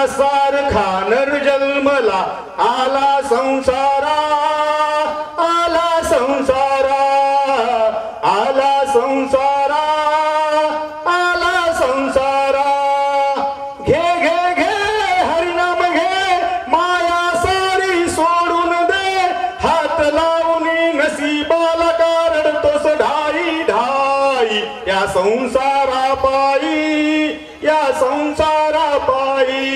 सारखा नर जन्मला आला संसारा, आला संसारा, आला संसारा, आला संसारा. घे घे घे हरिनाम घे, माया सारी सोडून दे, हात लावून नशिबाला काढतोस ढाई ढाई. या संसारा पायी, या संसारा पायी,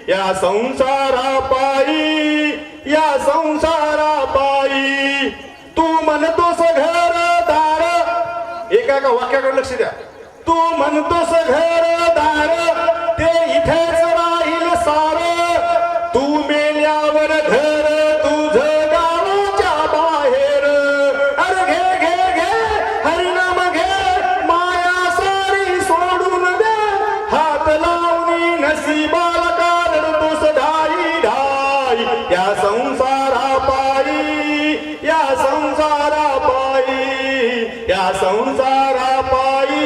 या संसारा पायी, या संसारा पायी. तू म्हणतोस घर दार, एका एका वाक्याकडे लक्ष द्या. तू म्हणतोस घर दार, ते इथेच राहील सार. तू मेल्यावर घर तुझं गावाच्या बाहेर. अरे घे घे घे हरिनाम घे, माया सारी सोडून दे, हात लावून नशिबाला काढतोस ढाई ढाई. या संसारा पायी, या संसारा पायी, या संसारा पायी,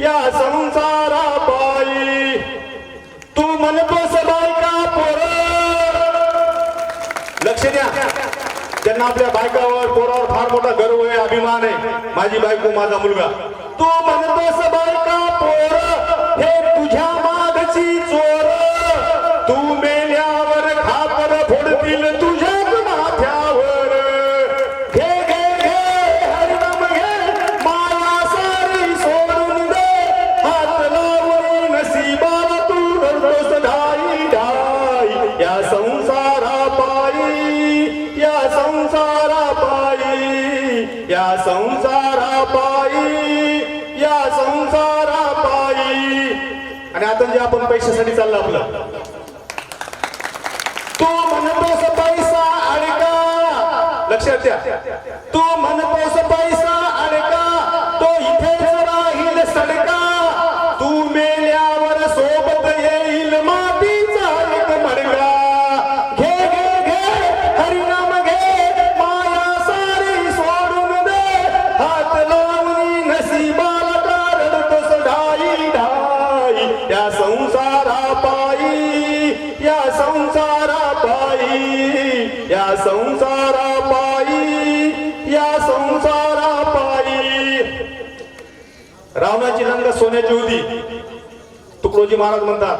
या संसारा पायी. तू म्हणतोस बायका पोर, लक्ष द्या. ज्यांना आपल्या बायकावर पोरावर फार मोठा गर्व आहे, अभिमान आहे, माझी बायको माझा मुलगा. तू म्हणतोस बायका पोर, हे तुझ्या मागची चोर. तू मेल्यावर खापर फोडतील तुझ्या माथ्यावर. घे घे घे हरिनाम घे, माया सारी सोडून दे, हात लावून नशिबाला तू रडतोस ढाई ढाई. या संसारा पायी, या संसारा पायी, या संसारा पायी, या संसारा पायी. आणि आता जे आपण पैशासाठी चाललं आपलं, तू म्हणतोस पैसा अडका, लक्षात द्या. तू म्हणतोस पैसा अडका, तो इथेच राहील सडका. तू मेल्यावर सोबत येईल मातीचा एक मडगा. घे घे घे हरिनाम घे, माया सारी सोडून दे, हात लावून नशिबाला काढतोस ढाई ढाई. या संसारा पायी, या संसारा पायी, या संसारा पायी, या संसारा पायी. रावणाची लंका सोन्याची होती. तुकडोजी महाराज म्हणतात,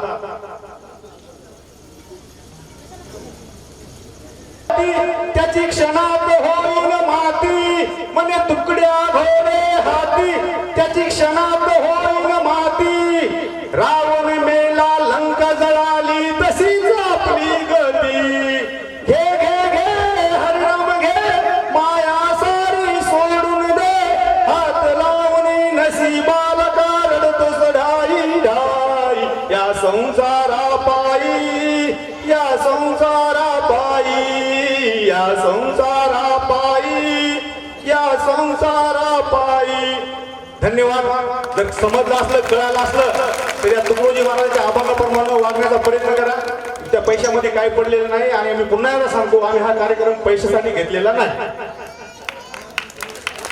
त्याची क्षणात होईल माती, म्हणे तुकड्या घोडे हाती, त्याची क्षणात होईल माती. रावण मेला लंका जळाली, तशीच आपली गती. घे घे घे हरिनाम घे, माया सारी सोडून दे, हात लावून नशिबाला काढतोस ढाई ढाई. या संसारा पायी, या संसारा पायी, या संसारा पायी, या संसारा पायी. धन्यवाद. जर समजलं असलं, कळालं असलं तर या तुकडोजी महाराजांच्या आभाराप्रमाणे वागण्याचा प्रयत्न करा. त्या पैशामध्ये काही पडलेलं नाही. आणि मी पुन्हा एकदा सांगतो, आम्ही हा कार्यक्रम पैशासाठी घेतलेला नाही.